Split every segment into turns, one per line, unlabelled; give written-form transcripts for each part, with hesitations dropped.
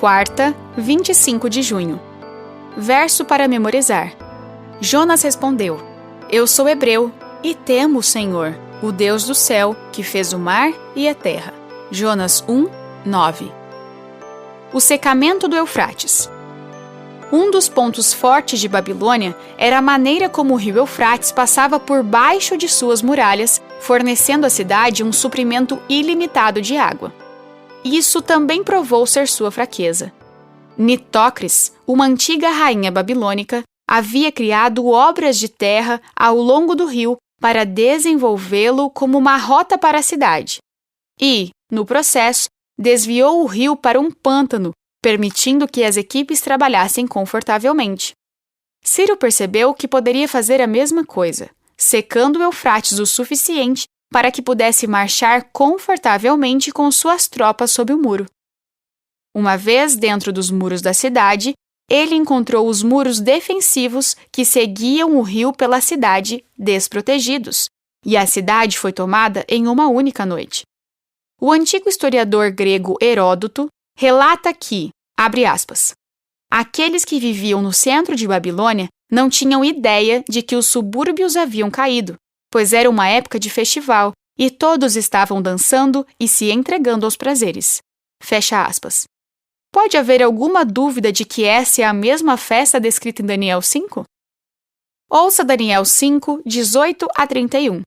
Quarta, 25 de junho. Verso para memorizar. Jonas respondeu: Eu sou hebreu e temo o Senhor, o Deus do céu, que fez o mar e a terra. Jonas 1, 9. O secamento do Eufrates. Um dos pontos fortes de Babilônia era a maneira como o rio Eufrates passava por baixo de suas muralhas, fornecendo à cidade um suprimento ilimitado de água. Isso também provou ser sua fraqueza. Nitócris, uma antiga rainha babilônica, havia criado obras de terra ao longo do rio para desenvolvê-lo como uma rota para a cidade. E, no processo, desviou o rio para um pântano, permitindo que as equipes trabalhassem confortavelmente. Ciro percebeu que poderia fazer a mesma coisa, secando o Eufrates o suficiente para que pudesse marchar confortavelmente com suas tropas sob o muro. Uma vez dentro dos muros da cidade, ele encontrou os muros defensivos que seguiam o rio pela cidade desprotegidos, e a cidade foi tomada em uma única noite. O antigo historiador grego Heródoto relata que, abre aspas, aqueles que viviam no centro de Babilônia não tinham ideia de que os subúrbios haviam caído, pois era uma época de festival e todos estavam dançando e se entregando aos prazeres. Fecha aspas. Pode haver alguma dúvida de que essa é a mesma festa descrita em Daniel 5? Ouça Daniel 5, 18 a 31.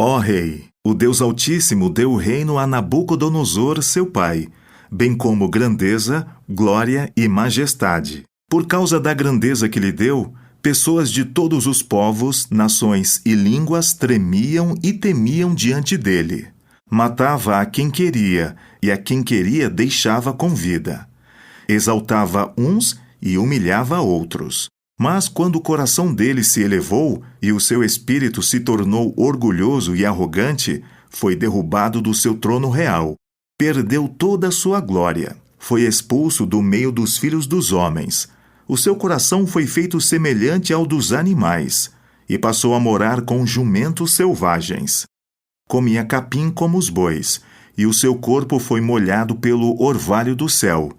Ó Rei, o Deus Altíssimo deu o reino a Nabucodonosor, seu pai, bem como grandeza, glória e majestade. Por causa da grandeza que lhe deu, pessoas de todos os povos, nações e línguas tremiam e temiam diante dele. Matava a quem queria, e a quem queria deixava com vida. Exaltava uns e humilhava outros. Mas quando o coração dele se elevou e o seu espírito se tornou orgulhoso e arrogante, foi derrubado do seu trono real. Perdeu toda a sua glória. Foi expulso do meio dos filhos dos homens. O seu coração foi feito semelhante ao dos animais, e passou a morar com jumentos selvagens. Comia capim como os bois, e o seu corpo foi molhado pelo orvalho do céu,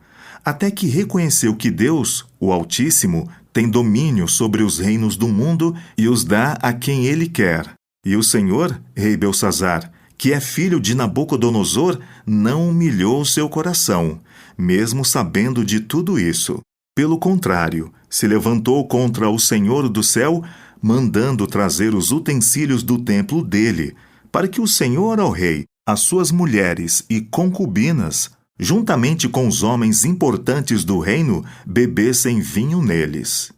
até que reconheceu que Deus, o Altíssimo, tem domínio sobre os reinos do mundo e os dá a quem ele quer. E o Senhor, rei Belsazzar, que é filho de Nabucodonosor, não humilhou seu coração, mesmo sabendo de tudo isso. Pelo contrário, se levantou contra o Senhor do céu, mandando trazer os utensílios do templo dele, para que o Senhor, ó rei, as suas mulheres e concubinas, juntamente com os homens importantes do reino, bebessem vinho neles.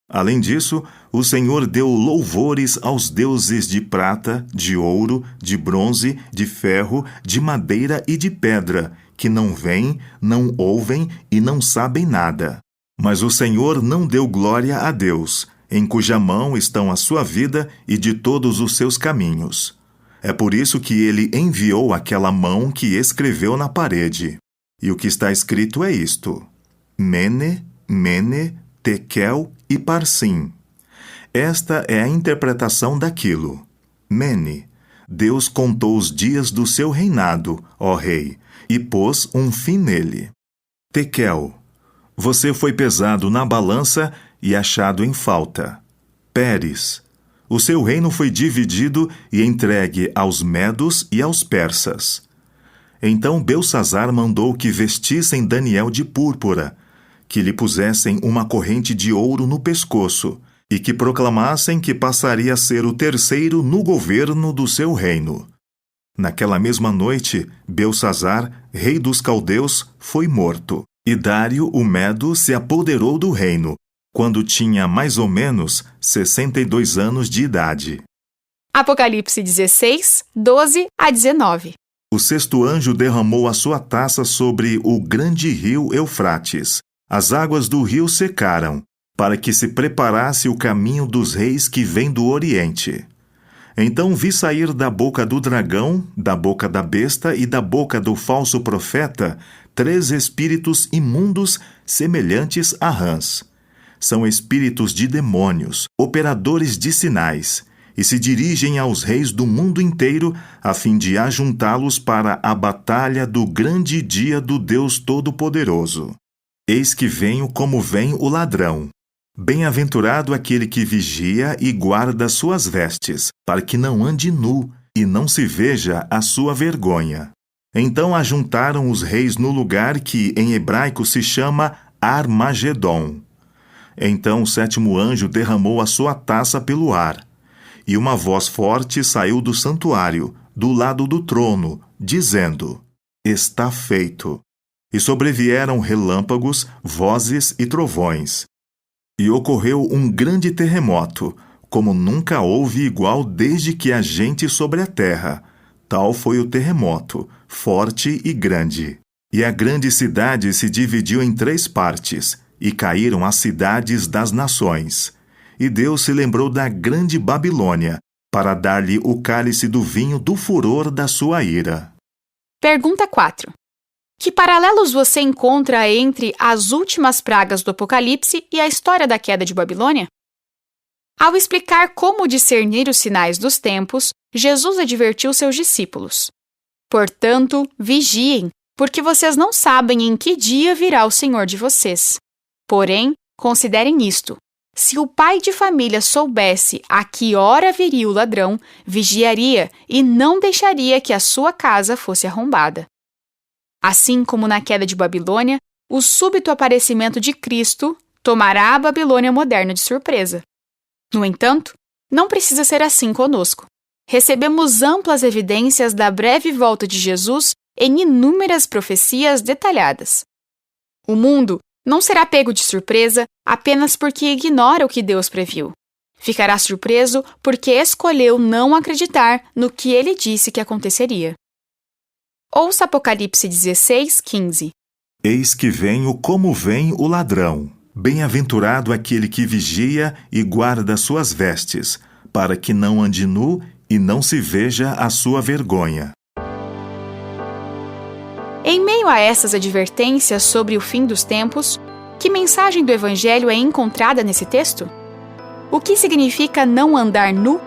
Além disso, o Senhor deu louvores aos deuses de prata, de ouro, de bronze, de ferro, de madeira e de pedra, que não veem, não ouvem e não sabem nada. Mas o Senhor não deu glória a Deus, em cuja mão estão a sua vida e de todos os seus caminhos. É por isso que ele enviou aquela mão que escreveu na parede. E o que está escrito é isto: Mene, Mene, Tekel e Parsim. Esta é a interpretação daquilo. Mene, Deus contou os dias do seu reinado, ó rei, e pôs um fim nele. Tekel, você foi pesado na balança e achado em falta. Pérez, o seu reino foi dividido e entregue aos medos e aos persas. Então Belsazzar mandou que vestissem Daniel de púrpura, que lhe pusessem uma corrente de ouro no pescoço e que proclamassem que passaria a ser o terceiro no governo do seu reino. Naquela mesma noite, Belsazzar, rei dos caldeus, foi morto, e Dário o Medo se apoderou do reino, quando tinha mais ou menos 62 anos de idade.
Apocalipse 16, 12 a 19.
O sexto anjo derramou a sua taça sobre o grande rio Eufrates. As águas do rio secaram, para que se preparasse o caminho dos reis que vêm do Oriente. Então vi sair da boca do dragão, da boca da besta e da boca do falso profeta 3 espíritos imundos semelhantes a rãs. São espíritos de demônios, operadores de sinais, e se dirigem aos reis do mundo inteiro a fim de ajuntá-los para a batalha do grande dia do Deus Todo-Poderoso. Eis que venho como vem o ladrão. Bem-aventurado aquele que vigia e guarda suas vestes, para que não ande nu e não se veja a sua vergonha. Então ajuntaram os reis no lugar que em hebraico se chama Armagedon. Então o sétimo anjo derramou a sua taça pelo ar, e uma voz forte saiu do santuário, do lado do trono, dizendo: Está feito. E sobrevieram relâmpagos, vozes e trovões. E ocorreu um grande terremoto, como nunca houve igual desde que há gente sobre a terra. Tal foi o terremoto, forte e grande. E a grande cidade se dividiu em 3 partes, e caíram as cidades das nações. E Deus se lembrou da grande Babilônia, para dar-lhe o cálice do vinho do furor da sua ira.
Pergunta 4. Que paralelos você encontra entre as últimas pragas do Apocalipse e a história da queda de Babilônia? Ao explicar como discernir os sinais dos tempos, Jesus advertiu seus discípulos: Portanto, vigiem, porque vocês não sabem em que dia virá o Senhor de vocês. Porém, considerem isto: se o pai de família soubesse a que hora viria o ladrão, vigiaria e não deixaria que a sua casa fosse arrombada. Assim como na queda de Babilônia, o súbito aparecimento de Cristo tomará a Babilônia moderna de surpresa. No entanto, não precisa ser assim conosco. Recebemos amplas evidências da breve volta de Jesus em inúmeras profecias detalhadas. O mundo não será pego de surpresa apenas porque ignora o que Deus previu. Ficará surpreso porque escolheu não acreditar no que ele disse que aconteceria. Ouça Apocalipse 16:15.
Eis que venho como vem o ladrão. Bem-aventurado aquele que vigia e guarda suas vestes, para que não ande nu e não se veja a sua vergonha.
Em meio a essas advertências sobre o fim dos tempos, que mensagem do Evangelho é encontrada nesse texto? O que significa não andar nu